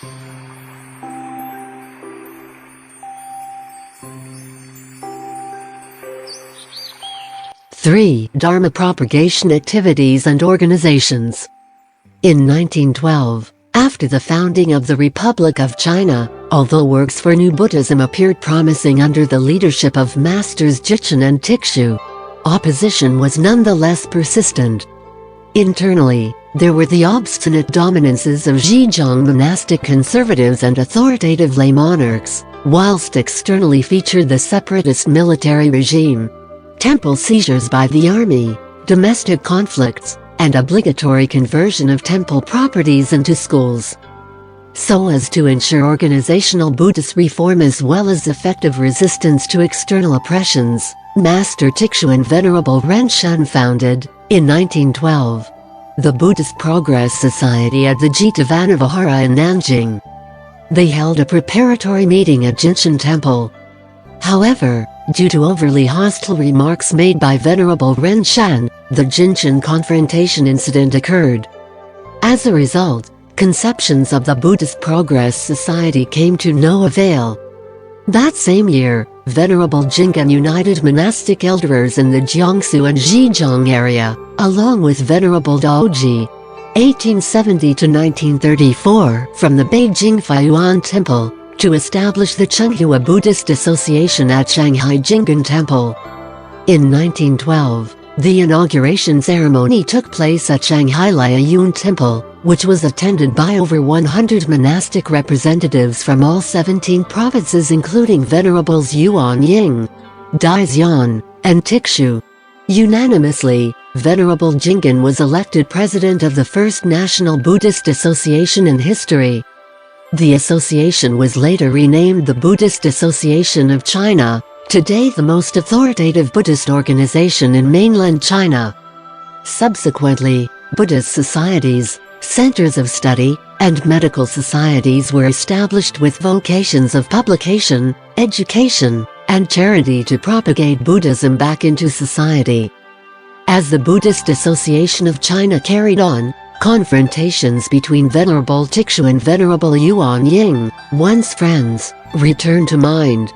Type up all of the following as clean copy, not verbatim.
3. Dharma propagation activities and organizations. In 1912, after the founding of the Republic of China, although works for New Buddhism appeared promising under the leadership of Masters Jigchen and Tikshu, opposition was nonetheless persistent. Internally, there were the obstinate dominances of Zhejiang monastic conservatives and authoritative lay monarchs, whilst externally featured the separatist military regime. Temple seizures by the army, domestic conflicts, and obligatory conversion of temple properties into schools. So as to ensure organizational Buddhist reform as well as effective resistance to external oppressions, Master Tikshu and Venerable Renshan founded, in 1912, the Buddhist Progress Society at the Jitavana Vihara in Nanjing. They held a preparatory meeting at Jinshan Temple. However, due to overly hostile remarks made by Venerable Renshan, the Jinshan confrontation incident occurred. As a result, conceptions of the Buddhist Progress Society came to no avail. That same year, Venerable Jinggen united monastic elders in the Jiangsu and Zhejiang area, along with Venerable Daoji, 1870–1934, from the Beijing Faiyuan Temple, to establish the Chenghua Buddhist Association at Shanghai Jinggan Temple. In 1912, the inauguration ceremony took place at Shanghai Liaoyun Temple, which was attended by over 100 monastic representatives from all 17 provinces including Venerables Yuan Ying, Daixian, and Tikshu. Unanimously, Venerable Jinggen was elected president of the first National Buddhist Association in history. The association was later renamed the Buddhist Association of China, today the most authoritative Buddhist organization in mainland China. Subsequently, Buddhist societies, centers of study, and medical societies were established with vocations of publication, education, and charity to propagate Buddhism back into society. As the Buddhist Association of China carried on, confrontations between Venerable Tikshu and Venerable Yuan Ying, once friends, returned to mind.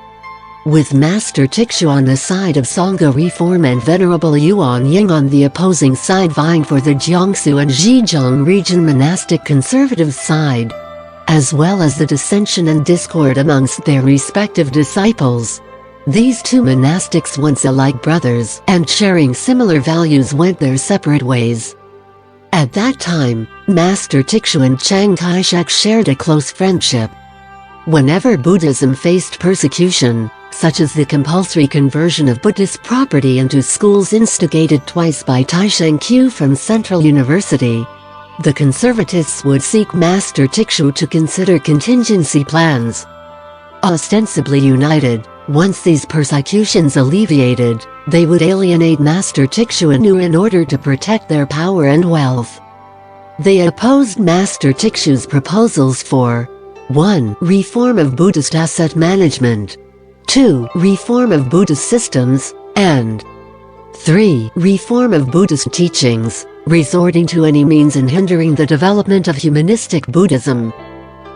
With Master Tikshu on the side of Sangha reform and Venerable Yuan Ying on the opposing side vying for the Jiangsu and Zhejiang region monastic conservative side, as well as the dissension and discord amongst their respective disciples. These two monastics, once alike brothers and sharing similar values, went their separate ways. At that time, Master Tikshu and Chiang Kai-shek shared a close friendship. Whenever Buddhism faced persecution, such as the compulsory conversion of Buddhist property into schools instigated twice by Taichung Q from Central University, the conservatists would seek Master Tikshu to consider contingency plans. Ostensibly united, once these persecutions alleviated, they would alienate Master Tikshu anew in order to protect their power and wealth. They opposed Master Tikshu's proposals for 1. Reform of Buddhist asset management, 2. Reform of Buddhist systems, and 3. Reform of Buddhist teachings, resorting to any means in hindering the development of humanistic Buddhism.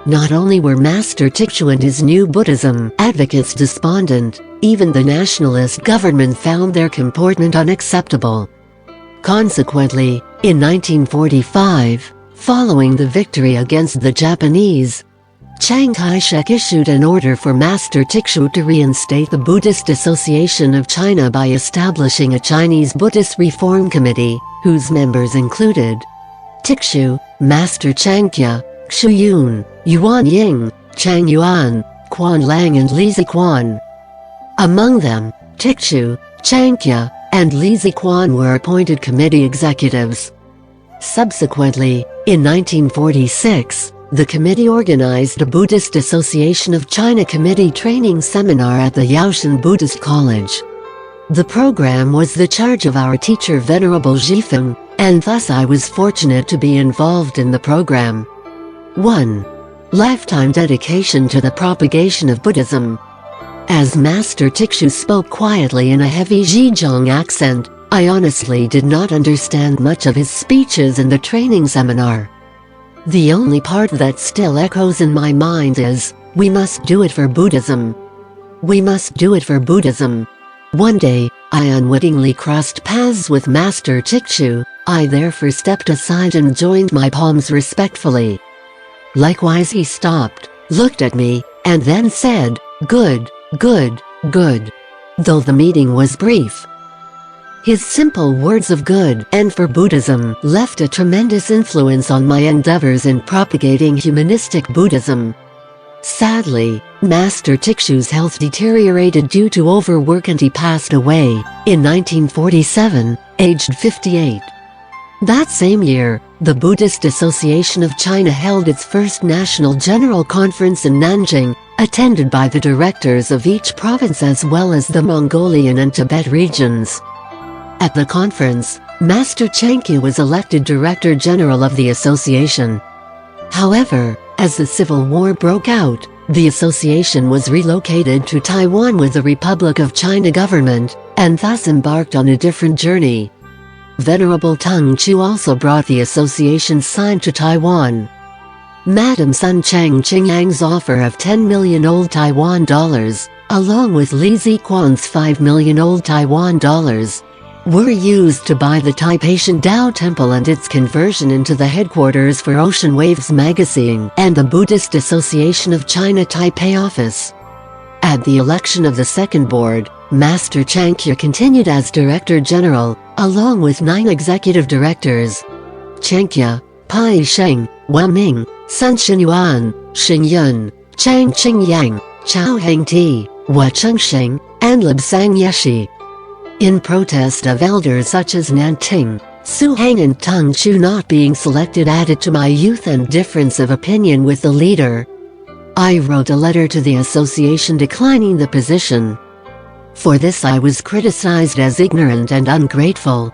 Not only were Master Tikshu and his new Buddhism advocates despondent, even the nationalist government found their comportment unacceptable. Consequently, in 1945, following the victory against the Japanese, Chiang Kai-shek issued an order for Master Tikshu to reinstate the Buddhist Association of China by establishing a Chinese Buddhist Reform Committee, whose members included Tikshu, Master Changkya, Xu Yun, Yuan Ying, Chang Yuan, Quan Lang and Li Ziquan. Among them, Tikshu, Changkya, and Li Ziquan were appointed committee executives. Subsequently, in 1946, the committee organized a Buddhist Association of China Committee training seminar at the Yaoshan Buddhist College. The program was the charge of our teacher Venerable Zhifeng, and thus I was fortunate to be involved in the program. 1. Lifetime dedication to the propagation of Buddhism. As Master Tikshu spoke quietly in a heavy Zhejiang accent, I honestly did not understand much of his speeches in the training seminar. The only part that still echoes in my mind is, we must do it for Buddhism. We must do it for Buddhism. One day, I unwittingly crossed paths with Master Taichung. I therefore stepped aside and joined my palms respectfully. Likewise he stopped, looked at me, and then said, "Good, good, good." Though the meeting was brief, his simple words of good and for Buddhism left a tremendous influence on my endeavors in propagating humanistic Buddhism. Sadly, Master Taichung's health deteriorated due to overwork and he passed away in 1947, aged 58. That same year, the Buddhist Association of China held its first national general conference in Nanjing, attended by the directors of each province as well as the Mongolian and Tibet regions. At the conference, Master Changkyu was elected Director General of the association. However, as the Civil War broke out, the association was relocated to Taiwan with the Republic of China government, and thus embarked on a different journey. Venerable Tung Chu also brought the association's sign to Taiwan. Madam Sun Chang Qingyang's offer of 10 million old Taiwan dollars, along with Li Ziquan's 5 million old Taiwan dollars, were used to buy the Taipei Dao Temple and its conversion into the headquarters for Ocean Waves magazine and the Buddhist Association of China Taipei office. At the election of the second board, Master Changkyu continued as Director General, along with 9 executive directors: Changkyu, Pai Hsing, Wang Ming, Sun Xinyuan, Xing Yun, Chang Qingyang, Chao Hengti, Hua Chengxing, and Libsang Yeshi. In protest of elders such as Nanting, Su Hang and Tung Chu not being selected added to my youth and difference of opinion with the leader, I wrote a letter to the association declining the position. For this I was criticized as ignorant and ungrateful.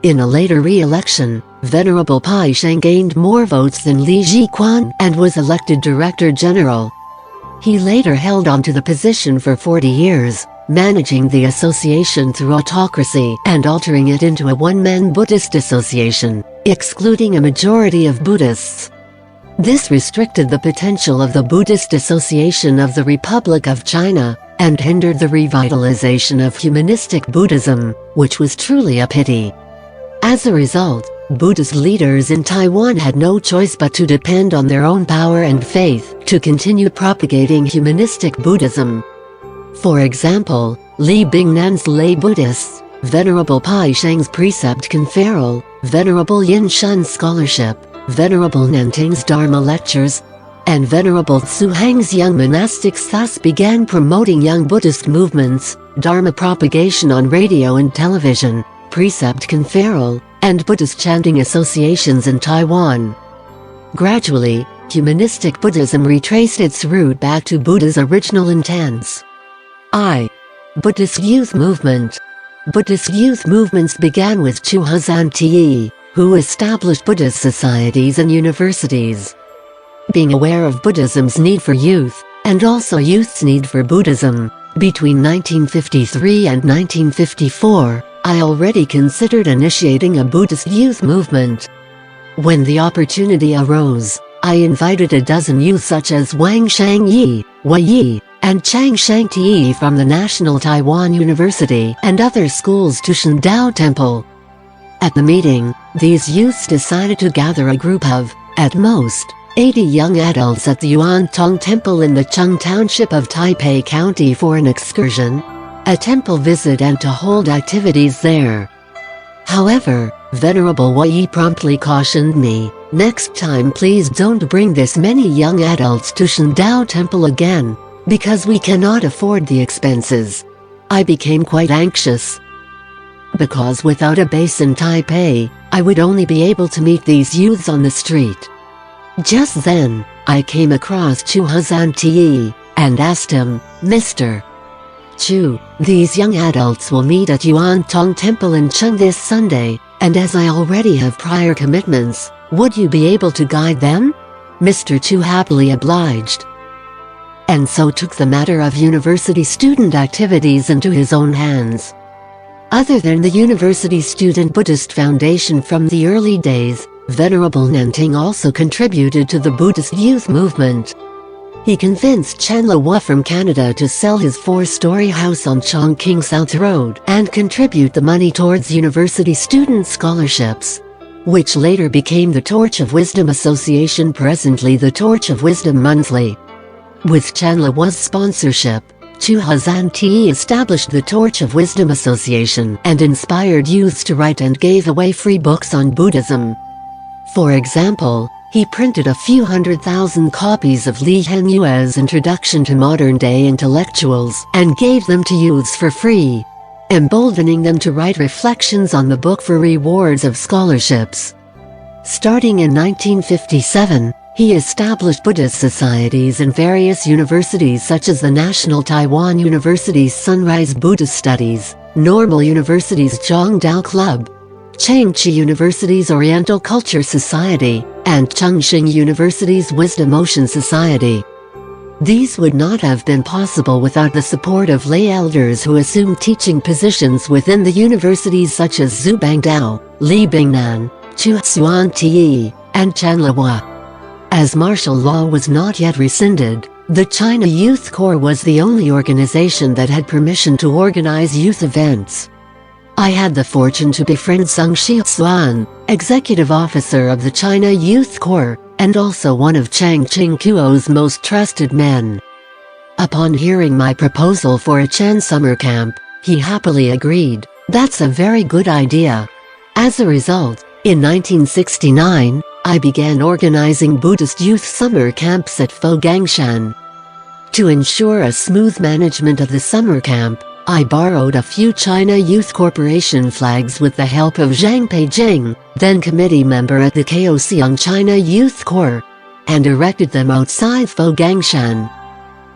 In a later re-election, Venerable Pai Sheng gained more votes than Li Ziquan and was elected Director General. He later held on to the position for 40 years, managing the association through autocracy and altering it into a one-man Buddhist association, excluding a majority of Buddhists. This restricted the potential of the Buddhist Association of the Republic of China, and hindered the revitalization of humanistic Buddhism, which was truly a pity. As a result, Buddhist leaders in Taiwan had no choice but to depend on their own power and faith to continue propagating humanistic Buddhism. For example, Li Bingnan's lay Buddhists, Venerable Pai Sheng's precept Confer, Venerable Yin Shun's scholarship, Venerable Nanting's Dharma lectures, and Venerable Tsu Hang's young monastics thus began promoting young Buddhist movements, Dharma propagation on radio and television, precept Confer, and Buddhist chanting associations in Taiwan. Gradually, humanistic Buddhism retraced its route back to Buddha's original intents. Buddhist Youth Movement. Buddhist youth movements began with Chu Hazan Te, who established Buddhist societies and universities. Being aware of Buddhism's need for youth, and also youth's need for Buddhism, between 1953 and 1954, I already considered initiating a Buddhist youth movement. When the opportunity arose, I invited a dozen youth such as Wang Shangyi, Wei Yi, and Chang Shangti from the National Taiwan University and other schools to Shan Dao Temple. At the meeting, these youths decided to gather a group of, at most, 80 young adults at the Yuantong Temple in the Chung Township of Taipei County for an excursion, a temple visit and to hold activities there. However, Venerable Wei Yi promptly cautioned me, "Next time please don't bring this many young adults to Shan Dao Temple again, because we cannot afford the expenses." I became quite anxious, because without a base in Taipei, I would only be able to meet these youths on the street. Just then, I came across Chu Hazan Te, and asked him, "Mr. Chu, these young adults will meet at Yuantong Temple in Chung this Sunday, and as I already have prior commitments, would you be able to guide them?" Mr. Chu happily obliged, and so took the matter of university student activities into his own hands. Other than the University Student Buddhist Foundation from the early days, Venerable Nanting also contributed to the Buddhist youth movement. He convinced Chen Lehua from Canada to sell his 4-story house on Chongqing South Road and contribute the money towards university student scholarships, which later became the Torch of Wisdom Association, presently the Torch of Wisdom Monthly. With Chen Lehua's sponsorship, Chu Hazan Te established the Torch of Wisdom Association and inspired youths to write and gave away free books on Buddhism. For example, he printed a few 100,000 copies of Li Henyue's Introduction to Modern-Day Intellectuals and gave them to youths for free, emboldening them to write reflections on the book for rewards of scholarships. Starting in 1957, he established Buddhist societies in various universities such as the National Taiwan University's Sunrise Buddhist Studies, Normal University's Zhongdao Club, Chengchi University's Oriental Culture Society, and Chongqing University's Wisdom Ocean Society. These would not have been possible without the support of lay elders who assumed teaching positions within the universities such as Zhu Bangdao, Li Bingnan, Chu Xuan Te, and Chen Lehua. As martial law was not yet rescinded, the China Youth Corps was the only organization that had permission to organize youth events. I had the fortune to befriend Sung Shi-Xuan, executive officer of the China Youth Corps, and also one of Chang Qingquo's most trusted men. Upon hearing my proposal for a Chen summer camp, he happily agreed, "That's a very good idea." As a result, in 1969, I began organizing Buddhist youth summer camps at Fogangshan. To ensure a smooth management of the summer camp, I borrowed a few China Youth Corporation flags with the help of Zhang Peijing, then committee member at the KOC on China Youth Corps, and erected them outside Fogangshan.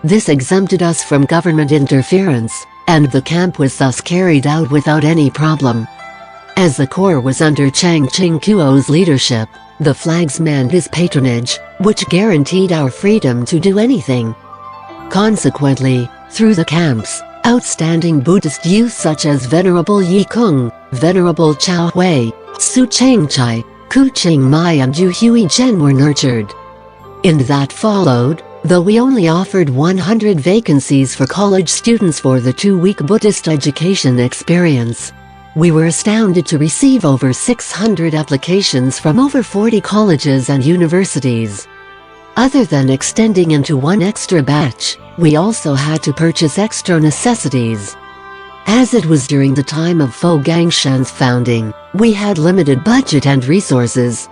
This exempted us from government interference, and the camp was thus carried out without any problem. As the Corps was under Chang Qingquo's leadership, the flags meant his patronage, which guaranteed our freedom to do anything. Consequently, through the camps, outstanding Buddhist youth such as Venerable Yi Kung, Venerable Chao Hui, Su Chengchai, Ku Ching Mai and Ju Hui Zhen were nurtured. In that followed, though we only offered 100 vacancies for college students for the 2-week Buddhist education experience, we were astounded to receive over 600 applications from over 40 colleges and universities. Other than extending into one extra batch, we also had to purchase extra necessities. As it was during the time of Fogangshan's founding, we had limited budget and resources.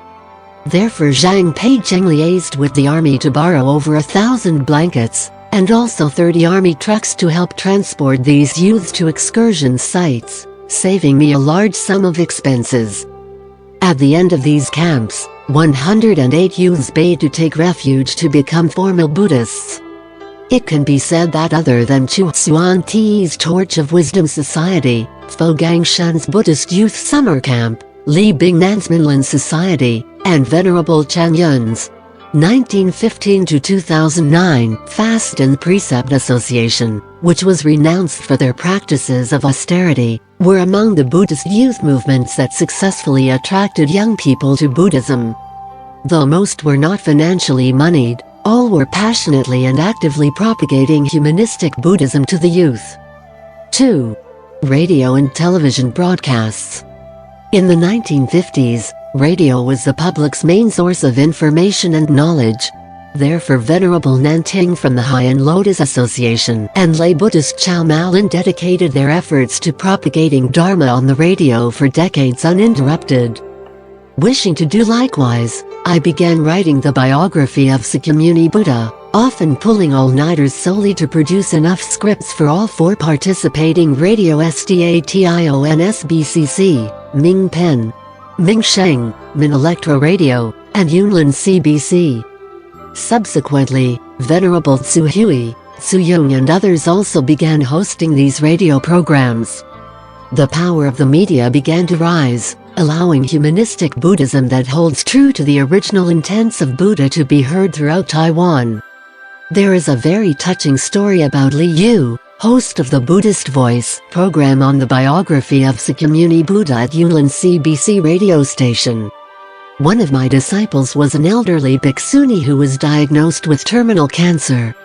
Therefore Zhang Peijing liaised with the army to borrow over 1,000 blankets, and also 30 army trucks to help transport these youths to excursion sites, saving me a large sum of expenses. At the end of these camps, 108 youths bade to take refuge to become formal Buddhists. It can be said that other than Chu Xuan Te's Torch of Wisdom Society, Fogangshan's Buddhist Youth Summer Camp, Li Bingnan's Minlan Society, and Venerable Chan Yun's 1915 to 2009 Fast and Precept Association, which was renounced for their practices of austerity, were among the Buddhist youth movements that successfully attracted young people to Buddhism. Though most were not financially moneyed, all were passionately and actively propagating humanistic Buddhism to the youth. 2. Radio and television broadcasts. In the 1950s, radio was the public's main source of information and knowledge. Therefore Venerable Nanting from the High Lotus Association and lay Buddhist Chow Malin dedicated their efforts to propagating Dharma on the radio for decades uninterrupted. Wishing to do likewise, I began writing the biography of Sakyamuni Buddha, often pulling all-nighters solely to produce enough scripts for all 4 participating radio SDATION SBCC, Ming Pen, Ming Sheng, Min Electro Radio, and Yunlin CBC. Subsequently, Venerable Tzu Hui, Tzu Yung and others also began hosting these radio programs. The power of the media began to rise, allowing humanistic Buddhism that holds true to the original intents of Buddha to be heard throughout Taiwan. There is a very touching story about Li Yu, host of the Buddhist Voice program on the biography of Sakyamuni Buddha at Yunlin CBC radio station. One of my disciples was an elderly bhikshuni who was diagnosed with terminal cancer.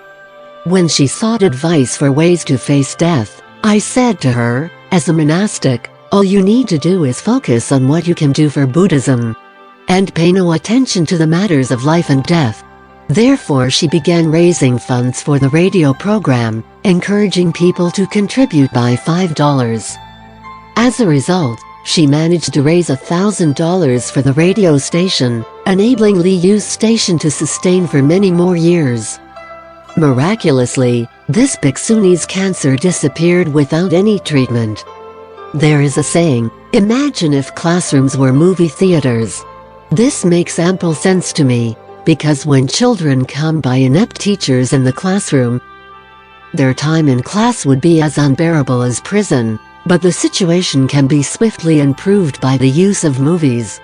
When she sought advice for ways to face death, I said to her, as a monastic, all you need to do is focus on what you can do for Buddhism, and pay no attention to the matters of life and death. Therefore she began raising funds for the radio program, encouraging people to contribute by $5. As a result, she managed to raise $1,000 for the radio station, enabling Liu's station to sustain for many more years. Miraculously, this bhikshuni's cancer disappeared without any treatment. There is a saying, imagine if classrooms were movie theaters. This makes ample sense to me, because when children come by inept teachers in the classroom, their time in class would be as unbearable as prison, but the situation can be swiftly improved by the use of movies.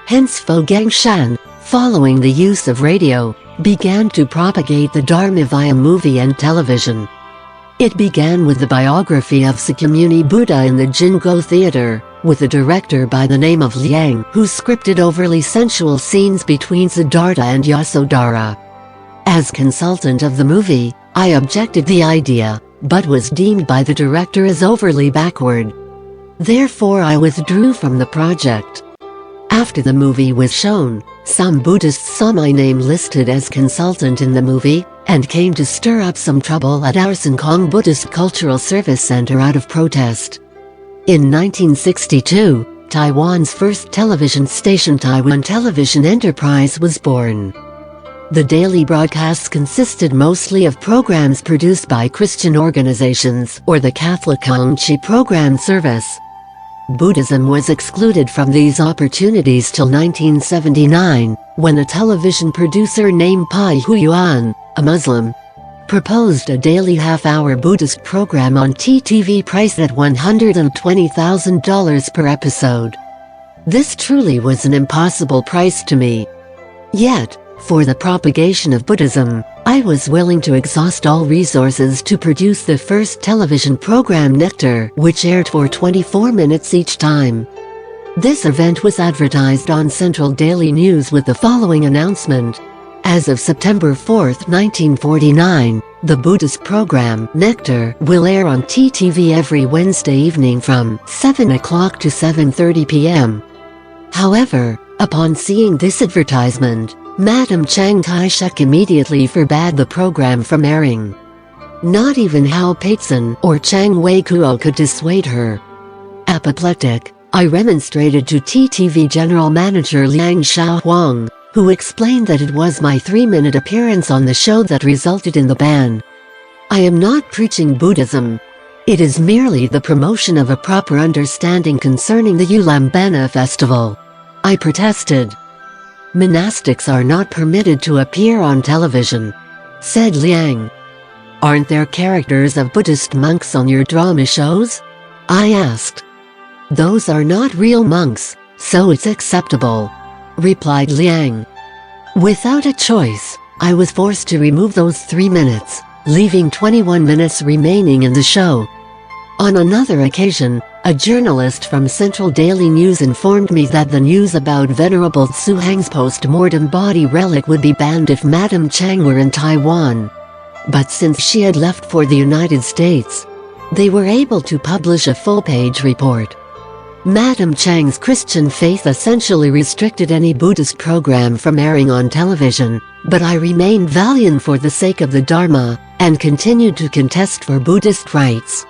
Hence Gangshan, following the use of radio, began to propagate the Dharma via movie and television. It began with the biography of Sakyamuni Buddha in the Jingo Theater, with a director by the name of Liang who scripted overly sensual scenes between Siddhartha and Yasodhara. As consultant of the movie, I objected the idea, but was deemed by the director as overly backward. Therefore I withdrew from the project. After the movie was shown, some Buddhists saw my name listed as consultant in the movie, and came to stir up some trouble at our Hsing Buddhist Cultural Service Center out of protest. In 1962, Taiwan's first television station, Taiwan Television Enterprise, was born. The daily broadcasts consisted mostly of programs produced by Christian organizations or the Catholic Hongqi program service. Buddhism was excluded from these opportunities till 1979, when a television producer named Pai Huyuan, a Muslim, proposed a daily half-hour Buddhist program on TTV priced at $120,000 per episode. This truly was an impossible price to me. Yet, for the propagation of Buddhism, I was willing to exhaust all resources to produce the first television program Nectar, which aired for 24 minutes each time. This event was advertised on Central Daily News with the following announcement. As of September 4, 1949, the Buddhist program Nectar will air on TTV every Wednesday evening from 7 o'clock to 7:30 p.m. However, upon seeing this advertisement, Madam Chiang Kai-shek immediately forbade the program from airing. Not even Hao Peitsen or Chang Wei-kuo could dissuade her. Apoplectic, I remonstrated to TTV General Manager Liang Xiaohuang, who explained that it was my 3-minute appearance on the show that resulted in the ban. I am not preaching Buddhism. It is merely the promotion of a proper understanding concerning the Ulambana festival. I protested. Monastics are not permitted to appear on television, said Liang. Aren't there characters of Buddhist monks on your drama shows? I asked. Those are not real monks, so it's acceptable, replied Liang. Without a choice, I was forced to remove those 3 minutes, leaving 21 minutes remaining in the show. On another occasion, a journalist from Central Daily News informed me that the news about Venerable Tsu Hang's post-mortem body relic would be banned if Madam Chiang were in Taiwan. But since she had left for the United States, they were able to publish a full-page report. Madam Chiang's Christian faith essentially restricted any Buddhist program from airing on television, but I remained valiant for the sake of the Dharma, and continued to contest for Buddhist rights.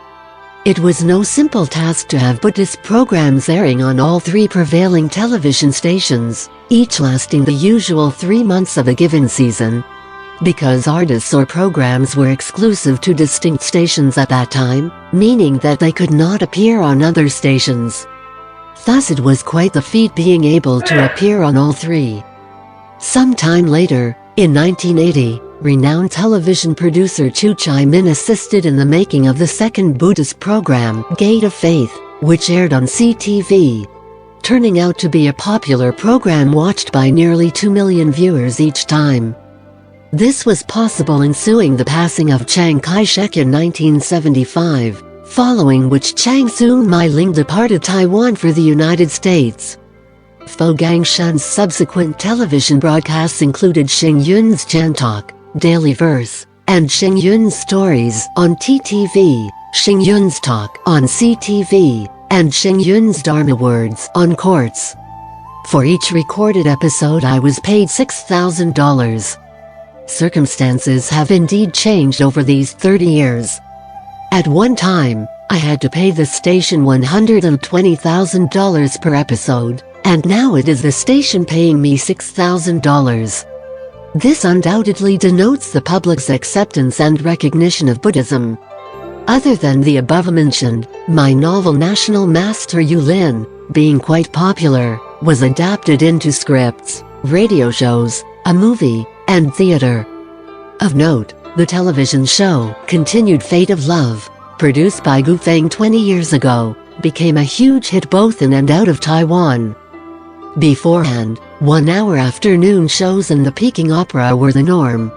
It was no simple task to have Buddhist programs airing on all 3 prevailing television stations, each lasting the usual 3 months of a given season. Because artists or programs were exclusive to distinct stations at that time, meaning that they could not appear on other stations. Thus it was quite the feat being able to appear on all 3. Some time later, in 1980, renowned television producer Chu Chai-min assisted in the making of the second Buddhist program, Gate of Faith, which aired on CTV, turning out to be a popular program watched by nearly 2 million viewers each time. This was possible ensuing the passing of Chiang Kai-shek in 1975, following which Chiang Soong-mai Ling departed Taiwan for the United States. Gangshan's subsequent television broadcasts included Hsing Yun's Chan Talk, Daily Verse, and Hsing Yun's Stories on TTV, Hsing Yun's Talk on CTV, and Hsing Yun's Dharma Words on Quartz. For each recorded episode I was paid $6,000. Circumstances have indeed changed over these 30 years. At one time, I had to pay the station $120,000 per episode, and now it is the station paying me $6,000. This undoubtedly denotes the public's acceptance and recognition of Buddhism. Other than the above-mentioned, my novel National Master Yu Lin, being quite popular, was adapted into scripts, radio shows, a movie, and theater. Of note, the television show, Continued Fate of Love, produced by Gu Feng 20 years ago, became a huge hit both in and out of Taiwan. Beforehand, 1-hour afternoon shows and the Peking opera were the norm.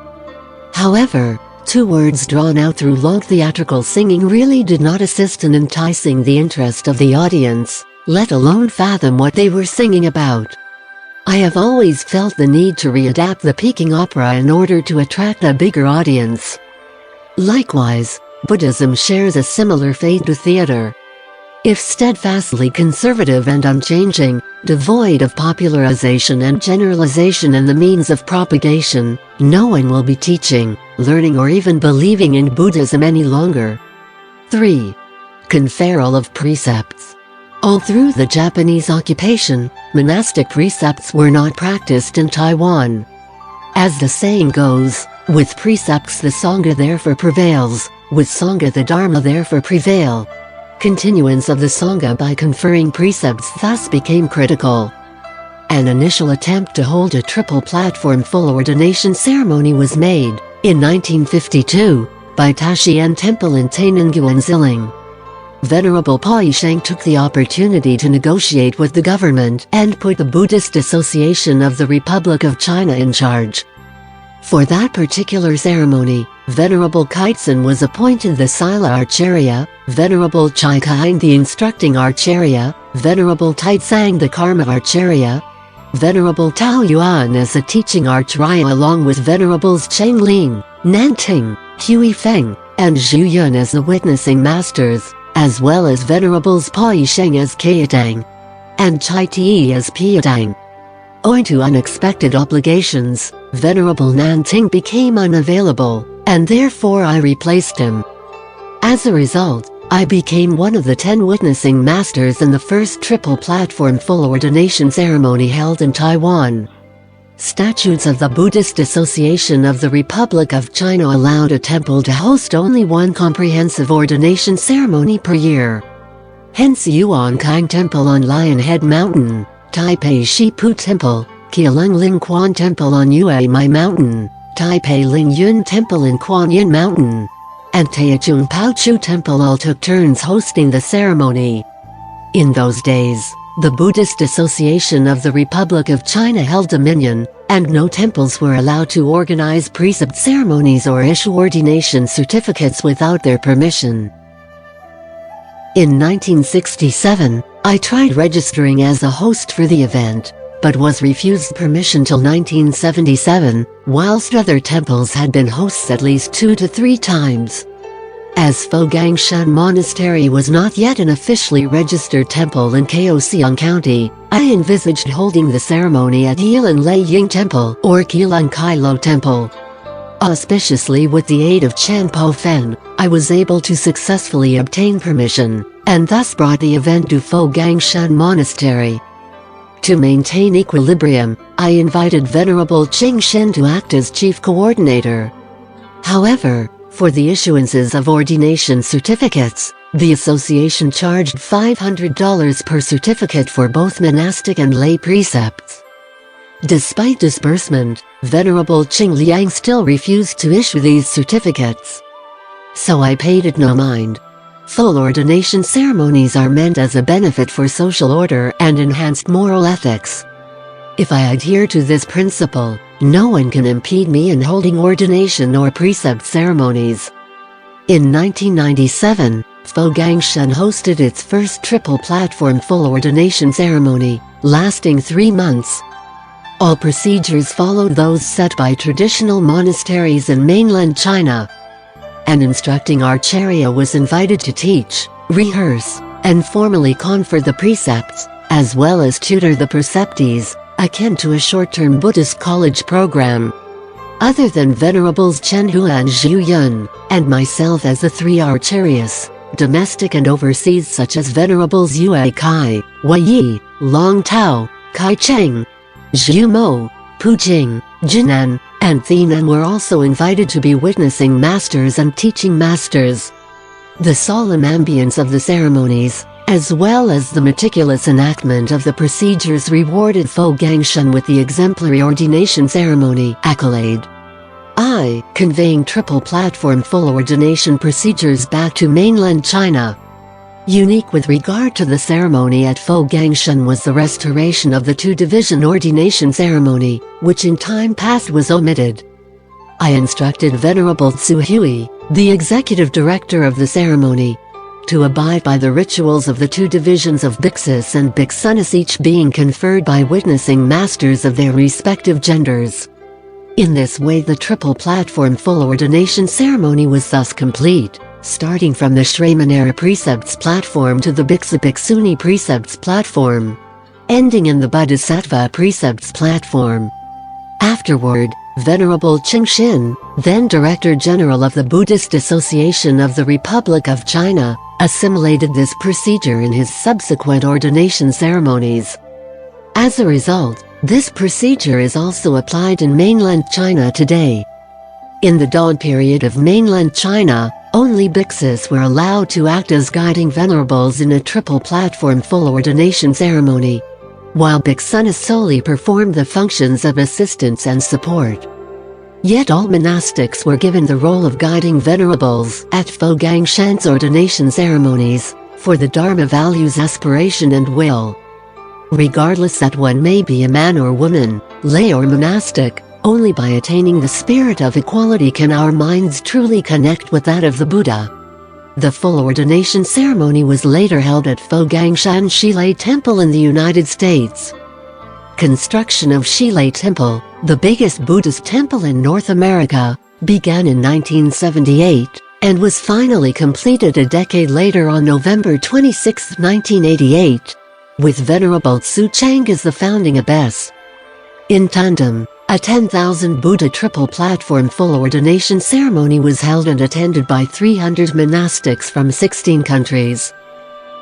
However, 2 words drawn out through long theatrical singing really did not assist in enticing the interest of the audience, let alone fathom what they were singing about. I have always felt the need to readapt the Peking opera in order to attract a bigger audience. Likewise, Buddhism shares a similar fate to theater. If steadfastly conservative and unchanging, devoid of popularization and generalization and the means of propagation, no one will be teaching, learning or even believing in Buddhism any longer. 3. Conferral of Precepts. All through the Japanese occupation, monastic precepts were not practiced in Taiwan. As the saying goes, with precepts the Sangha therefore prevails, with Sangha the Dharma therefore prevail. Continuance of the Sangha by conferring precepts thus became critical. An initial attempt to hold a triple platform full ordination ceremony was made, in 1952, by Taxian Temple in Tainanguan Ziling. Venerable Hsing took the opportunity to negotiate with the government and put the Buddhist Association of the Republic of China in charge. For that particular ceremony, Venerable Kaizen was appointed the Sila Acharya, Venerable Chai Kain the Instructing Acharya, Venerable Taichung the Karma Acharya, Venerable Tao Yuan as a Teaching Acharya along with Venerables Cheng Ling, Nanting, Hui Feng, and Zhu Yun as the Witnessing Masters, as well as Venerables Pa Yisheng as Kayatang, and Chai Ti as Piatang. Owing to unexpected obligations, Venerable Nanting became unavailable, and therefore I replaced him. As a result, I became one of the 10 witnessing masters in the first triple platform full ordination ceremony held in Taiwan. Statutes of the Buddhist Association of the Republic of China allowed a temple to host only one comprehensive ordination ceremony per year. Hence Yuan Kang Temple on Lionhead Mountain, Taipei Shipu Temple, Keelung Ling Quan Temple on Yue Mai Mountain, Taipei Ling Yun Temple in Quan Yin Mountain, and Taichung Pao Chu Temple all took turns hosting the ceremony. In those days, the Buddhist Association of the Republic of China held dominion, and no temples were allowed to organize precept ceremonies or issue ordination certificates without their permission. In 1967, I tried registering as a host for the event, but was refused permission till 1977, whilst other temples had been hosts at least 2 to 3 times. As Gangshan Monastery was not yet an officially registered temple in Kaohsiung County, I envisaged holding the ceremony at Yilan Lei Ying Temple or Keelung Kailo Temple. Auspiciously with the aid of Chan Po Fen, I was able to successfully obtain permission, and thus brought the event to Gangshan Monastery. To maintain equilibrium, I invited Venerable Ching Shen to act as chief coordinator. However, for the issuances of ordination certificates, the association charged $500 per certificate for both monastic and lay precepts. Despite disbursement, Venerable Qing Liang still refused to issue these certificates. So I paid it no mind. Full ordination ceremonies are meant as a benefit for social order and enhanced moral ethics. If I adhere to this principle, no one can impede me in holding ordination or precept ceremonies. In 1997, Gangshan hosted its first triple platform full ordination ceremony, lasting 3 months. All procedures followed those set by traditional monasteries in mainland China. An instructing Acharya was invited to teach, rehearse, and formally confer the precepts, as well as tutor the preceptees, akin to a short-term Buddhist college program. Other than Venerables Chen Hua and Zhu Yun, and myself as the 3 Acharyas, domestic and overseas such as Venerables Yue Kai, Wei Yi, Long Tao, Kai Cheng, Zhu Mo, Pu Jing, Jinan, and Thinan were also invited to be witnessing masters and teaching masters. The solemn ambience of the ceremonies, as well as the meticulous enactment of the procedures, rewarded Fo Gangshan with the exemplary ordination ceremony accolade. Conveying triple platform full ordination procedures back to mainland China. Unique with regard to the ceremony at Fo Gangshan was the restoration of the 2-division ordination ceremony, which in time past was omitted. I instructed Venerable Tzu Hui, the executive director of the ceremony, to abide by the rituals of the 2 divisions of Bhiksus and Bhiksunis, each being conferred by witnessing masters of their respective genders. In this way the triple platform full ordination ceremony was thus complete, starting from the Shramanera Precepts platform to the Bhiksu Bhiksuni Precepts platform, ending in the Bodhisattva Precepts platform. Afterward, Venerable Qingxin, then Director General of the Buddhist Association of the Republic of China, assimilated this procedure in his subsequent ordination ceremonies. As a result, this procedure is also applied in mainland China today. In the dawn period of mainland China, only bhiksus were allowed to act as guiding venerables in a triple platform full ordination ceremony, while bhiksunis solely performed the functions of assistance and support. Yet all monastics were given the role of guiding venerables at Fo Gangshan's ordination ceremonies, for the Dharma values aspiration and will. Regardless that one may be a man or woman, lay or monastic, only by attaining the spirit of equality can our minds truly connect with that of the Buddha. The full ordination ceremony was later held at Fo Gangshan Shilei Temple in the United States. Construction of Shilei Temple, the biggest Buddhist temple in North America, began in 1978, and was finally completed a decade later on November 26, 1988, with Venerable Tzu Chang as the founding abbess. In tandem, a 10,000 Buddha triple platform full ordination ceremony was held and attended by 300 monastics from 16 countries.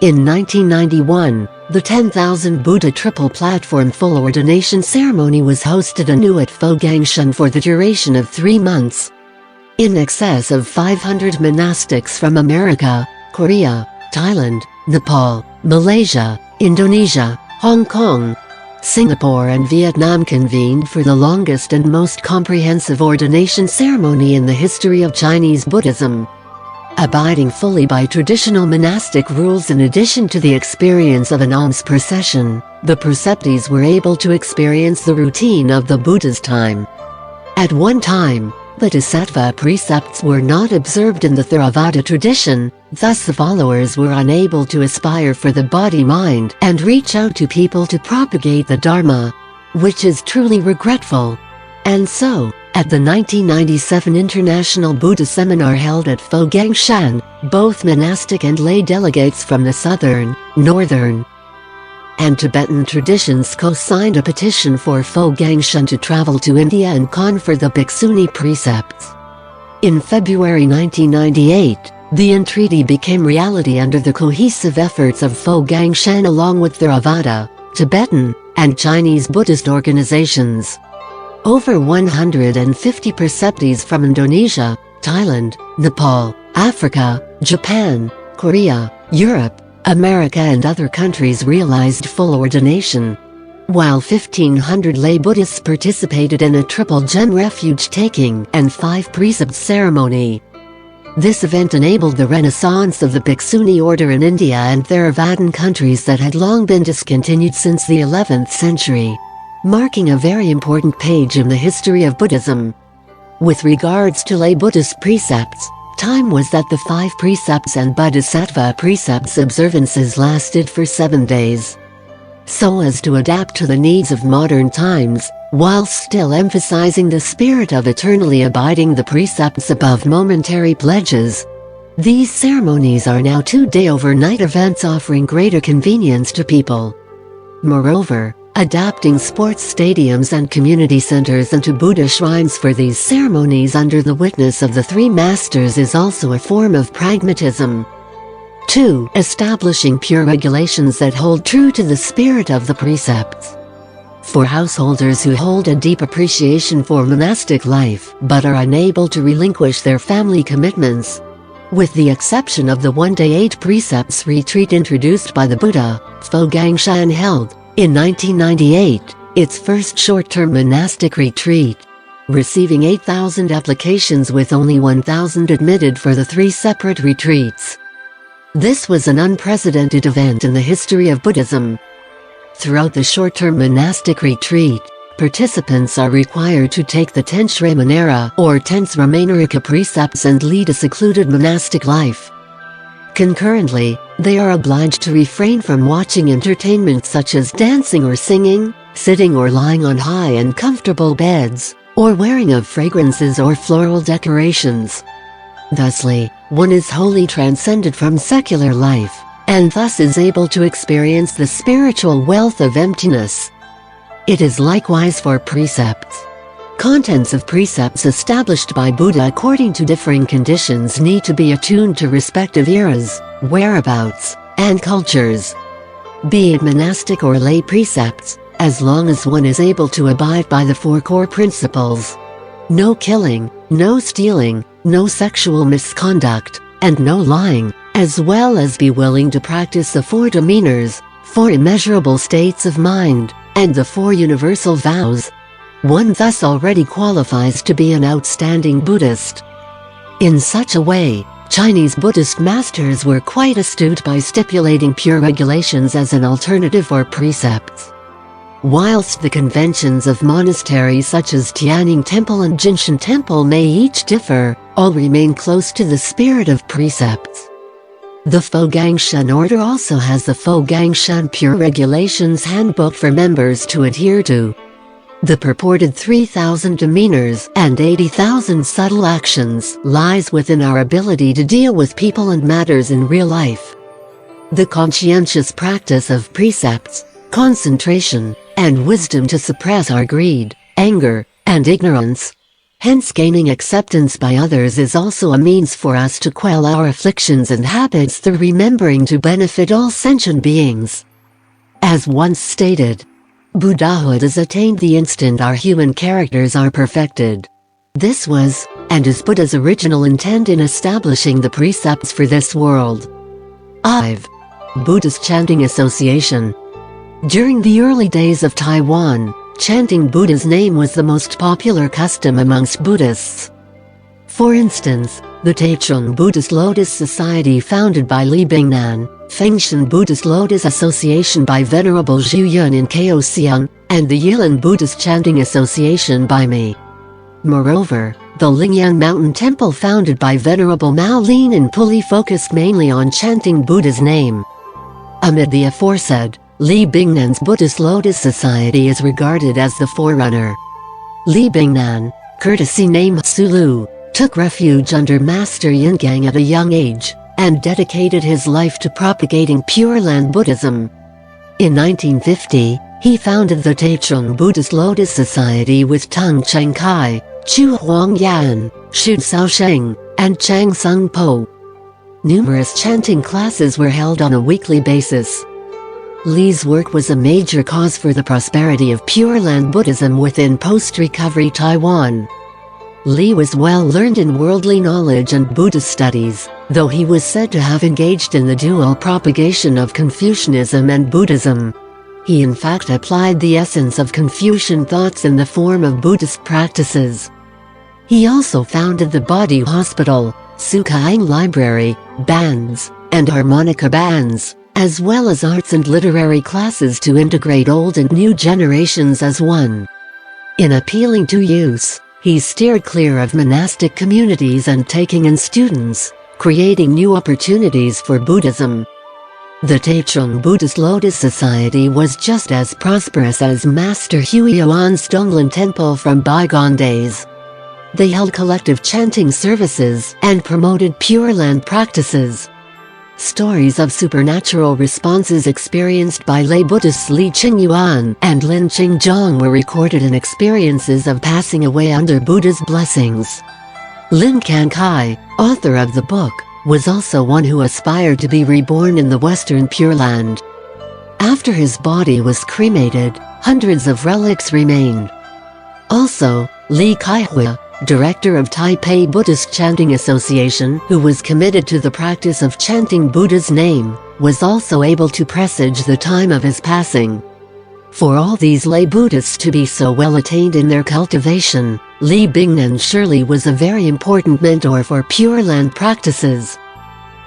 In 1991, the 10,000 Buddha triple platform full ordination ceremony was hosted anew at Fo Gangshan for the duration of 3 months. In excess of 500 monastics from America, Korea, Thailand, Nepal, Malaysia, Indonesia, Hong Kong, Singapore and Vietnam convened for the longest and most comprehensive ordination ceremony in the history of Chinese Buddhism. Abiding fully by traditional monastic rules in addition to the experience of an alms procession, the preceptees were able to experience the routine of the Buddha's time. At one time, Bodhisattva precepts were not observed in the Theravada tradition, thus the followers were unable to aspire for the body-mind and reach out to people to propagate the Dharma, which is truly regretful. And so, at the 1997 International Buddha Seminar held at Fo Gangshan, both monastic and lay delegates from the southern, northern, and Tibetan traditions co-signed a petition for Fo Gangshan to travel to India and confer the Bhiksuni precepts. In February 1998, the entreaty became reality under the cohesive efforts of Fo Gangshan along with Theravada, Tibetan, and Chinese Buddhist organizations. Over 150 preceptees from Indonesia, Thailand, Nepal, Africa, Japan, Korea, Europe, America and other countries realized full ordination, while 1,500 lay Buddhists participated in a triple gem refuge-taking and 5 precepts ceremony. This event enabled the renaissance of the Bhiksuni order in India and Theravadan countries that had long been discontinued since the 11th century, marking a very important page in the history of Buddhism. With regards to lay Buddhist precepts, time was that the 5 precepts and Bodhisattva precepts observances lasted for 7 days. so as to adapt to the needs of modern times, while still emphasizing the spirit of eternally abiding the precepts above momentary pledges. These ceremonies are now 2-day overnight events offering greater convenience to people. Moreover, adapting sports stadiums and community centers into Buddha shrines for these ceremonies under the witness of the three masters is also a form of pragmatism. 2. Establishing pure regulations that hold true to the spirit of the precepts. For householders who hold a deep appreciation for monastic life but are unable to relinquish their family commitments, with the exception of the one-day 8 precepts retreat introduced by the Buddha, Gangshan held, in 1998, its first short-term monastic retreat, receiving 8,000 applications with only 1,000 admitted for the 3 separate retreats. This was an unprecedented event in the history of Buddhism. Throughout the short-term monastic retreat, participants are required to take the Tenshrei Manera or Tensramainarika precepts and lead a secluded monastic life. Concurrently, they are obliged to refrain from watching entertainment such as dancing or singing, sitting or lying on high and comfortable beds, or wearing of fragrances or floral decorations. Thusly, one is wholly transcended from secular life, and thus is able to experience the spiritual wealth of emptiness. It is likewise for precepts. Contents of precepts established by Buddha according to differing conditions need to be attuned to respective eras, whereabouts, and cultures. Be it monastic or lay precepts, as long as one is able to abide by the 4 core principles. No killing, no stealing, no sexual misconduct, and no lying, as well as be willing to practice the 4 demeanors, 4 immeasurable states of mind, and the 4 universal vows. One thus already qualifies to be an outstanding Buddhist. In such a way, Chinese Buddhist masters were quite astute by stipulating pure regulations as an alternative for precepts. Whilst the conventions of monasteries such as Tianning Temple and Jinshan Temple may each differ, all remain close to the spirit of precepts. The Gangshan order also has the Gangshan Pure Regulations Handbook for members to adhere to. The purported 3,000 demeanors and 80,000 subtle actions lies within our ability to deal with people and matters in real life. The conscientious practice of precepts, concentration, and wisdom to suppress our greed, anger, and ignorance. Hence gaining acceptance by others is also a means for us to quell our afflictions and habits through remembering to benefit all sentient beings. As once stated, Buddhahood is attained the instant our human characters are perfected. This was, and is Buddha's original intent in establishing the precepts for this world. 5. Buddhist Chanting Association. During the early days of Taiwan, chanting Buddha's name was the most popular custom amongst Buddhists. For instance, the Taichung Buddhist Lotus Society founded by Li Bingnan, Fengshan Buddhist Lotus Association by Venerable Zhu Yun in Kaohsiung, and the Yilan Buddhist Chanting Association by Me. Moreover, the Lingyang Mountain Temple founded by Venerable Miao Lin in Puli focused mainly on chanting Buddha's name. Amid the aforesaid, Li Bingnan's Buddhist Lotus Society is regarded as the forerunner. Li Bingnan, courtesy name Sulu, took refuge under Master Yingang at a young age, and dedicated his life to propagating Pure Land Buddhism. In 1950, he founded the Taichung Buddhist Lotus Society with Tung Cheng Kai, Chu Huang Yan, Shu Shaosheng, and Chang Sung Po. Numerous chanting classes were held on a weekly basis. Li's work was a major cause for the prosperity of Pure Land Buddhism within post-recovery Taiwan. Li was well learned in worldly knowledge and Buddhist studies, though he was said to have engaged in the dual propagation of Confucianism and Buddhism. He in fact applied the essence of Confucian thoughts in the form of Buddhist practices. He also founded the Body Hospital, Sukaing Library, bands, and harmonica bands, as well as arts and literary classes to integrate old and new generations as one. In appealing to youth, he steered clear of monastic communities and taking in students, creating new opportunities for Buddhism. The Taichung Buddhist Lotus Society was just as prosperous as Master Huiyuan's Donglan Temple from bygone days. They held collective chanting services and promoted Pure Land practices. Stories of supernatural responses experienced by lay Buddhists Li Qingyuan and Lin Qingzhong were recorded in experiences of passing away under Buddha's blessings. Lin Kankai, author of the book, was also one who aspired to be reborn in the Western Pure Land. After his body was cremated, hundreds of relics remained. Also, Li Kaihua, director of Taipei Buddhist Chanting Association, who was committed to the practice of chanting Buddha's name, was also able to presage the time of his passing. For all these lay Buddhists to be so well attained in their cultivation, Li Bingnan surely was a very important mentor for Pure Land practices.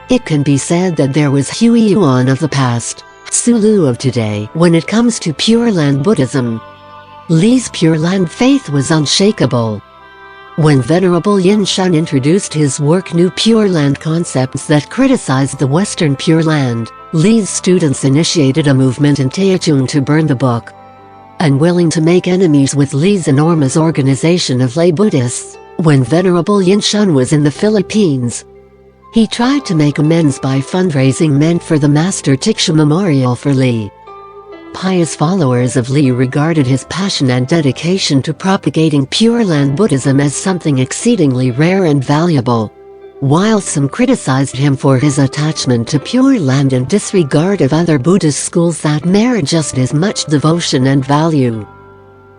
It can be said that there was Huiyuan of the past, Sulu of today when it comes to Pure Land Buddhism. Li's Pure Land faith was unshakable. When Venerable Yinshan introduced his work New Pure Land Concepts that criticized the Western Pure Land, Li's students initiated a movement in Taichung to burn the book. Unwilling to make enemies with Li's enormous organization of lay Buddhists, when Venerable Yinshan was in the Philippines, he tried to make amends by fundraising meant for the Master Tiksha Memorial for Li. Pious followers of Li regarded his passion and dedication to propagating Pure Land Buddhism as something exceedingly rare and valuable, while some criticized him for his attachment to Pure Land and disregard of other Buddhist schools that merit just as much devotion and value.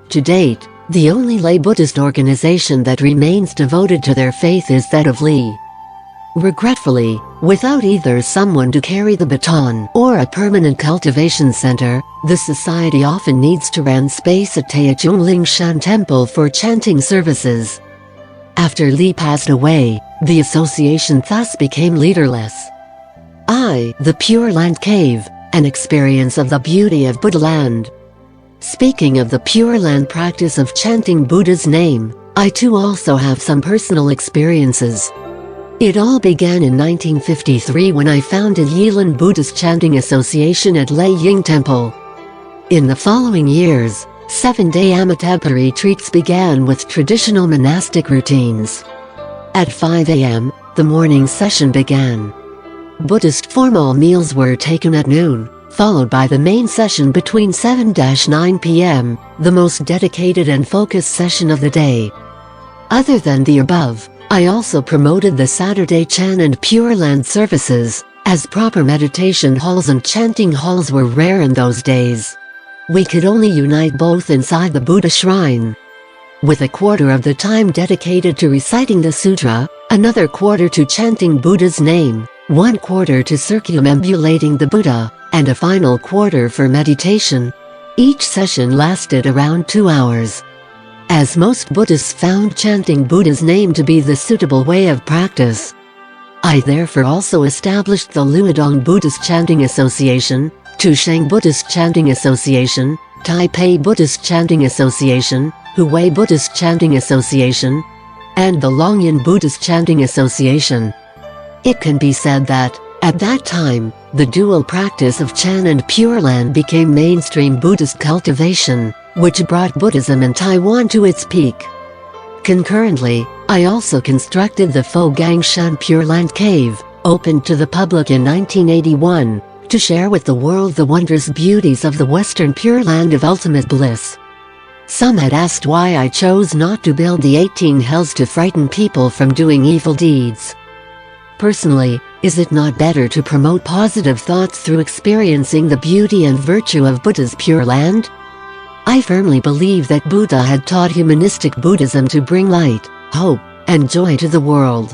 To date, the only lay Buddhist organization that remains devoted to their faith is that of Li. Regretfully, without either someone to carry the baton or a permanent cultivation center, the society often needs to rent space at Taichung Lingshan Temple for chanting services. After Li passed away, the association thus became leaderless. The Pure Land Cave, an experience of the beauty of Buddhaland. Speaking of the Pure Land practice of chanting Buddha's name, I too also have some personal experiences. It all began in 1953 when I founded Yilan Buddhist Chanting Association at Lei Ying Temple. In the following years, 7-day Amitabha retreats began with traditional monastic routines. At 5 a.m., the morning session began. Buddhist formal meals were taken at noon, followed by the main session between 7-9 p.m., the most dedicated and focused session of the day. Other than the above, I also promoted the Saturday Chan and Pure Land services, as proper meditation halls and chanting halls were rare in those days. We could only unite both inside the Buddha shrine. With a quarter of the time dedicated to reciting the sutra, another quarter to chanting Buddha's name, 1 quarter to circumambulating the Buddha, and a final quarter for meditation. Each session lasted around 2 hours. As most Buddhists found chanting Buddha's name to be the suitable way of practice, I therefore also established the Luodong Buddhist Chanting Association, Tusheng Buddhist Chanting Association, Taipei Buddhist Chanting Association, Huwei Buddhist Chanting Association, and the Longyan Buddhist Chanting Association. It can be said that, at that time, the dual practice of Chan and Pure Land became mainstream Buddhist cultivation, which brought Buddhism in Taiwan to its peak. Concurrently, I also constructed the Fogangshan Pure Land Cave, opened to the public in 1981, to share with the world the wondrous beauties of the Western Pure Land of ultimate bliss. Some had asked why I chose not to build the 18 hells to frighten people from doing evil deeds. Personally, is it not better to promote positive thoughts through experiencing the beauty and virtue of Buddha's Pure Land? I firmly believe that Buddha had taught humanistic Buddhism to bring light, hope, and joy to the world.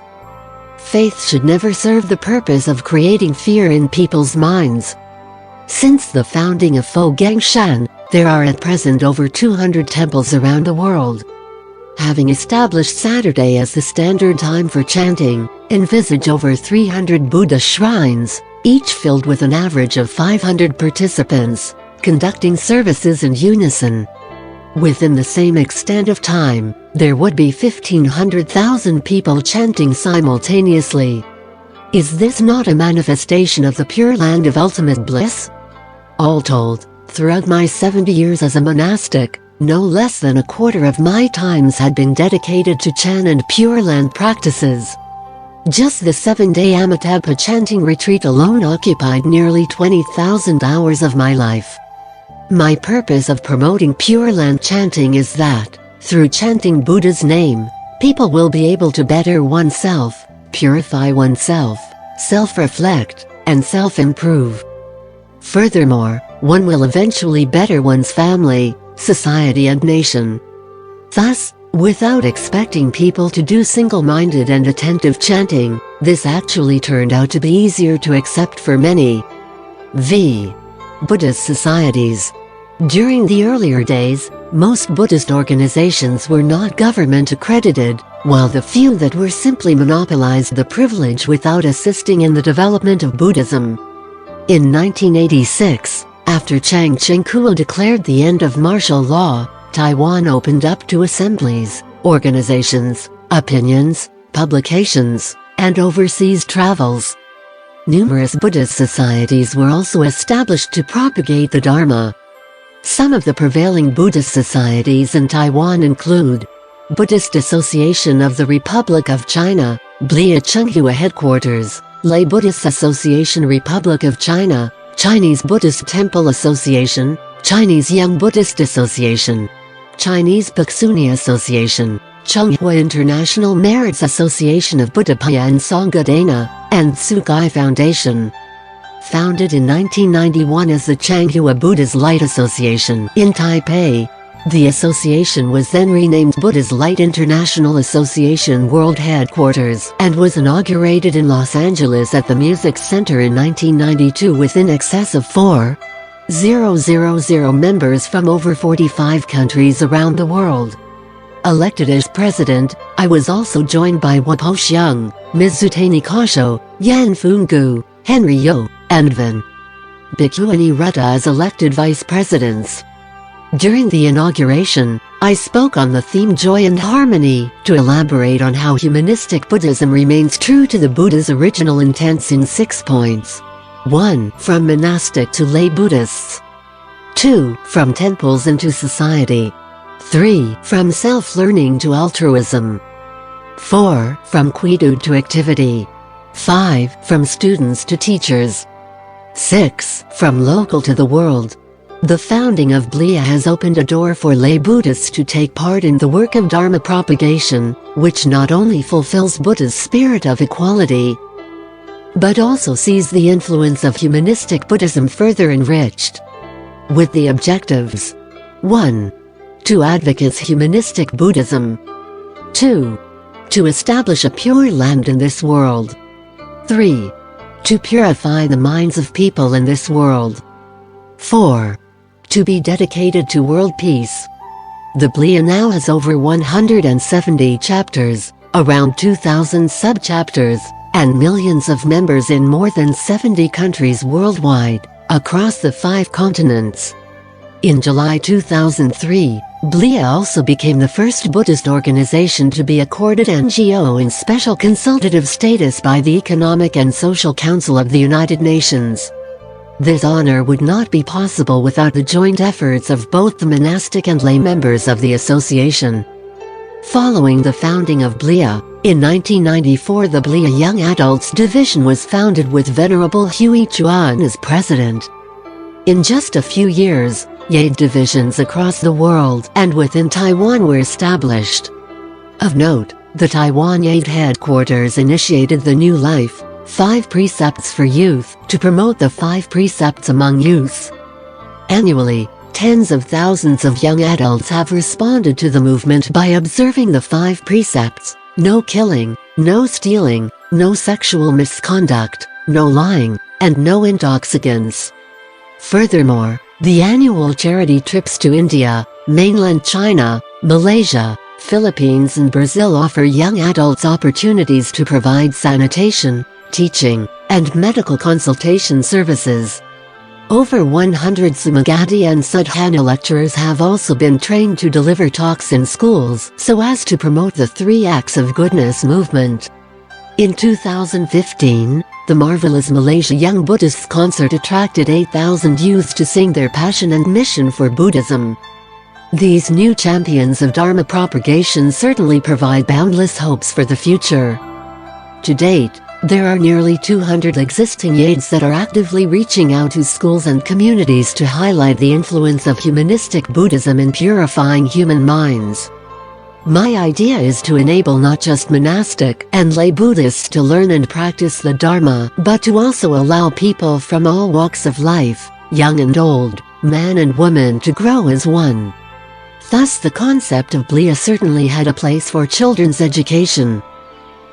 Faith should never serve the purpose of creating fear in people's minds. Since the founding of Fogangshan, there are at present over 200 temples around the world. Having established Saturday as the standard time for chanting, envisage over 300 Buddha shrines, each filled with an average of 500 participants, conducting services in unison. Within the same extent of time, there would be 1,500,000 people chanting simultaneously. Is this not a manifestation of the Pure Land of ultimate bliss? All told, throughout my 70 years as a monastic, no less than a quarter of my times had been dedicated to Chan and Pure Land practices. Just the 7-day Amitabha chanting retreat alone occupied nearly 20,000 hours of my life. My purpose of promoting Pure Land chanting is that, through chanting Buddha's name, people will be able to better oneself, purify oneself, self-reflect, and self-improve. Furthermore, one will eventually better one's family, society and nation. Thus, without expecting people to do single-minded and attentive chanting, this actually turned out to be easier to accept for many. V. Buddhist societies. During the earlier days, most Buddhist organizations were not government accredited, while the few that were simply monopolized the privilege without assisting in the development of Buddhism. In 1986, after Chiang Ching-kuo declared the end of martial law, Taiwan opened up to assemblies, organizations, opinions, publications, and overseas travels. Numerous Buddhist societies were also established to propagate the Dharma. Some of the prevailing Buddhist societies in Taiwan include Buddhist Association of the Republic of China, Blia Chenghua Headquarters, Lay Buddhist Association Republic of China, Chinese Buddhist Temple Association, Chinese Young Buddhist Association, Chinese Bhikshuni Association, Chenghua International Merits Association of Buddhapaya and Sangha Dana, and Tsukai Foundation. Founded in 1991 as the Changhua Buddha's Light Association in Taipei, the association was then renamed Buddha's Light International Association World Headquarters and was inaugurated in Los Angeles at the Music Center in 1992 with in excess of 4,000 members from over 45 countries around the world. Elected as president, I was also joined by Wapo Xiang, Mizutani Kosho, Yan Fungu, Henry Yo, and Van Bikuani Rutta as elected vice presidents. During the inauguration, I spoke on the theme Joy and Harmony to elaborate on how humanistic Buddhism remains true to the Buddha's original intents in 6 points. 1. From monastic to lay Buddhists. 2. From temples into society. 3. From self-learning to altruism. 4. From quietude to activity. 5. From students to teachers. 6. From local to the world. The founding of Blia has opened a door for lay Buddhists to take part in the work of Dharma propagation, which not only fulfills Buddha's spirit of equality, but also sees the influence of humanistic Buddhism further enriched. With the objectives: 1. To advocate humanistic Buddhism. 2. To establish a pure land in this world. 3. To purify the minds of people in this world. 4. To be dedicated to world peace. The Blia now has over 170 chapters, around 2,000 sub-chapters, and millions of members in more than 70 countries worldwide, across the 5 continents. In July 2003, Blia also became the first Buddhist organization to be accorded NGO in special consultative status by the Economic and Social Council of the United Nations. This honor would not be possible without the joint efforts of both the monastic and lay members of the association. Following the founding of Blia, in 1994 the Blia Young Adults Division was founded with Venerable Hui Chuan as president. In just a few years, Yade divisions across the world and within Taiwan were established. Of note, the Taiwan Yade headquarters initiated the New Life, 5 Precepts for Youth, to promote the 5 Precepts among youths. Annually, tens of thousands of young adults have responded to the movement by observing the 5 Precepts: no killing, no stealing, no sexual misconduct, no lying, and no intoxicants. Furthermore, the annual charity trips to India, mainland China, Malaysia, Philippines and Brazil offer young adults opportunities to provide sanitation, teaching, and medical consultation services. Over 100 Samagati and Sadhana lecturers have also been trained to deliver talks in schools so as to promote the 3 Acts of Goodness movement. In 2015, the marvelous Malaysia Young Buddhists concert attracted 8,000 youths to sing their passion and mission for Buddhism. These new champions of Dharma propagation certainly provide boundless hopes for the future. To date, there are nearly 200 existing aids that are actively reaching out to schools and communities to highlight the influence of humanistic Buddhism in purifying human minds. My idea is to enable not just monastic and lay Buddhists to learn and practice the Dharma, but to also allow people from all walks of life, young and old, man and woman, to grow as one. Thus the concept of Blia certainly had a place for children's education.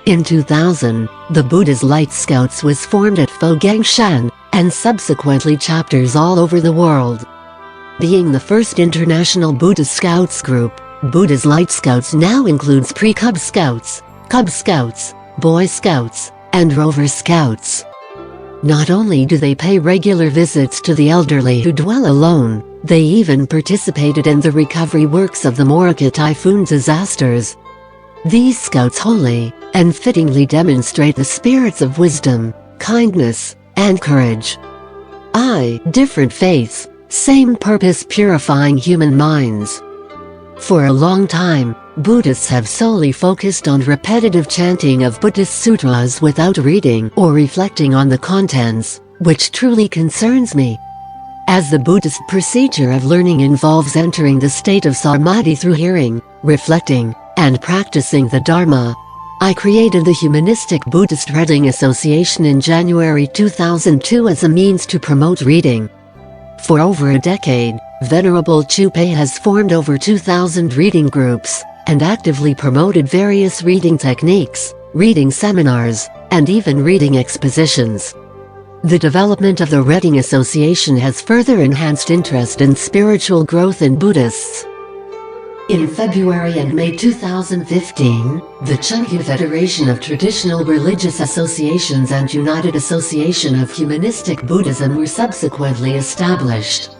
In 2000, the Buddha's Light Scouts was formed at Gangshan, and subsequently chapters all over the world. Being the first international Buddhist Scouts group, Buddha's Light Scouts now includes pre-Cub Scouts, Cub Scouts, Boy Scouts, and Rover Scouts. Not only do they pay regular visits to the elderly who dwell alone, they even participated in the recovery works of the Morika typhoon disasters. These scouts wholly and fittingly demonstrate the spirits of wisdom, kindness, and courage. Different faiths, same purpose, purifying human minds. For a long time, Buddhists have solely focused on repetitive chanting of Buddhist sutras without reading or reflecting on the contents, which truly concerns me. As the Buddhist procedure of learning involves entering the state of samadhi through hearing, reflecting, and practicing the Dharma, I created the Humanistic Buddhist Reading Association in January 2002 as a means to promote reading. For over a decade, Venerable Chupe has formed over 2,000 reading groups, and actively promoted various reading techniques, reading seminars, and even reading expositions. The development of the Reading Association has further enhanced interest in spiritual growth in Buddhists. In February and May 2015, the Chungju Federation of Traditional Religious Associations and United Association of Humanistic Buddhism were subsequently established.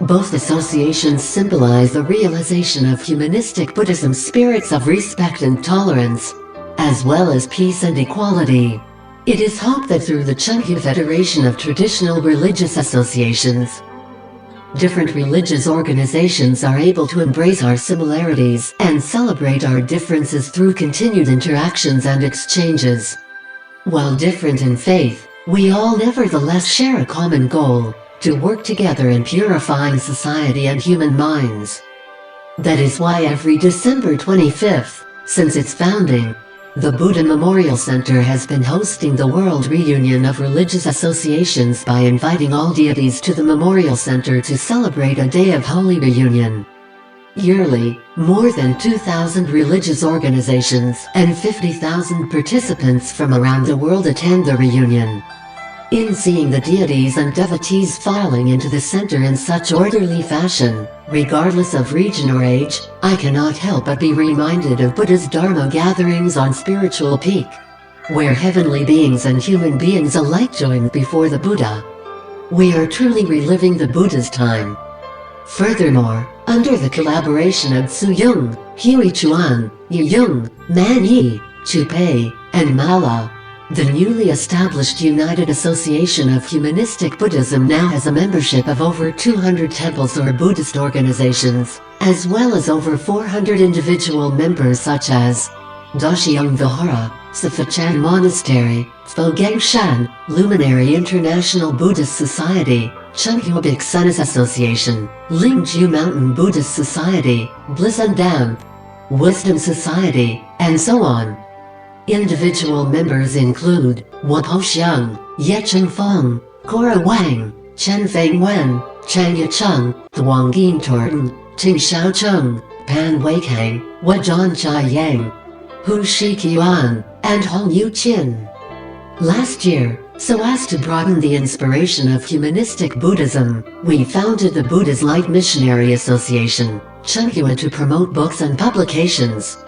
Both associations symbolize the realization of humanistic Buddhism spirits of respect and tolerance, as well as peace and equality. It is hoped that through the Chungju Federation of Traditional Religious Associations, different religious organizations are able to embrace our similarities and celebrate our differences through continued interactions and exchanges. While different in faith, we all nevertheless share a common goal: to work together in purifying society and human minds. That is why every December 25th, since its founding, the Buddha Memorial Center has been hosting the World Reunion of Religious Associations by inviting all deities to the Memorial Center to celebrate a day of holy reunion. Yearly, more than 2,000 religious organizations and 50,000 participants from around the world attend the reunion. In seeing the deities and devotees filing into the center in such orderly fashion, regardless of region or age, I cannot help but be reminded of Buddha's Dharma gatherings on Spiritual Peak, where heavenly beings and human beings alike joined before the Buddha. We are truly reliving the Buddha's time. Furthermore, under the collaboration of Tzu Yung, Hui Chuan, Yu Yung, Man Yi, Chupe, and Mala, the newly established United Association of Humanistic Buddhism now has a membership of over 200 temples or Buddhist organizations, as well as over 400 individual members such as Dashiong Vihara, Sifachan Monastery, Gangshan, Luminary International Buddhist Society, Chungju Bhiksunis Association, Lingju Mountain Buddhist Society, Bliss and Damp, Wisdom Society, and so on. Individual members include Wapo Xiang, Yecheng Feng, Cora Wang, Chen Feng Wen, Chang Yacheng, Huang Yin Torten, Ting Xiaocheng, Pan Weikang, Wajan Chai Yang, Hu Shiqian, and Hong Yu Qin. Last year, so as to broaden the inspiration of humanistic Buddhism, we founded the Buddha's Light Missionary Association, Chunghua, to promote books and publications.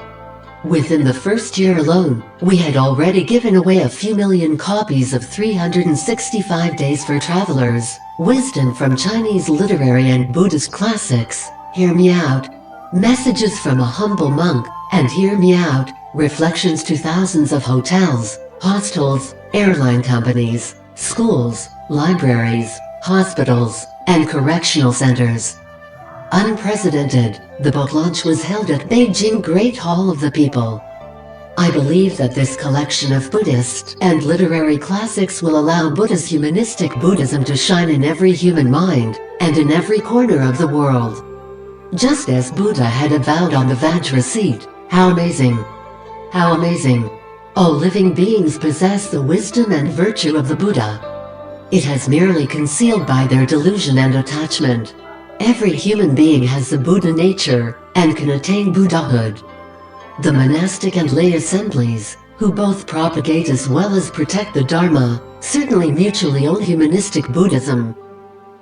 Within the first year alone, we had already given away a few million copies of 365 Days for Travelers, Wisdom from Chinese Literary and Buddhist Classics, Hear Me Out, Messages from a Humble Monk, and Hear Me Out, Reflections to Thousands of Hotels, hostels, airline companies, schools, libraries, hospitals, and correctional centers. Unprecedented, the book launch was held at Beijing Great Hall of the People. I believe that this collection of Buddhist and literary classics will allow Buddha's humanistic Buddhism to shine in every human mind, and in every corner of the world. Just as Buddha had avowed on the Vajra seat, how amazing! How amazing! All living beings possess the wisdom and virtue of the Buddha. It has merely concealed by their delusion and attachment. Every human being has the Buddha nature, and can attain Buddhahood. The monastic and lay assemblies, who both propagate as well as protect the Dharma, certainly mutually own humanistic Buddhism.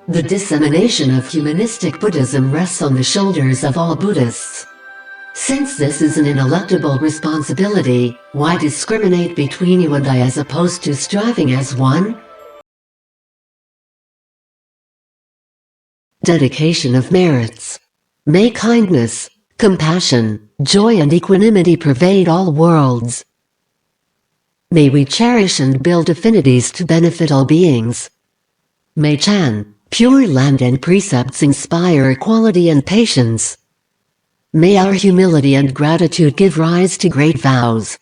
The dissemination of humanistic Buddhism rests on the shoulders of all Buddhists. Since this is an ineluctable responsibility, why discriminate between you and I as opposed to striving as one? Dedication of merits. May kindness, compassion, joy and equanimity pervade all worlds. May we cherish and build affinities to benefit all beings. May Chan, Pure Land and Precepts inspire equality and patience. May our humility and gratitude give rise to great vows.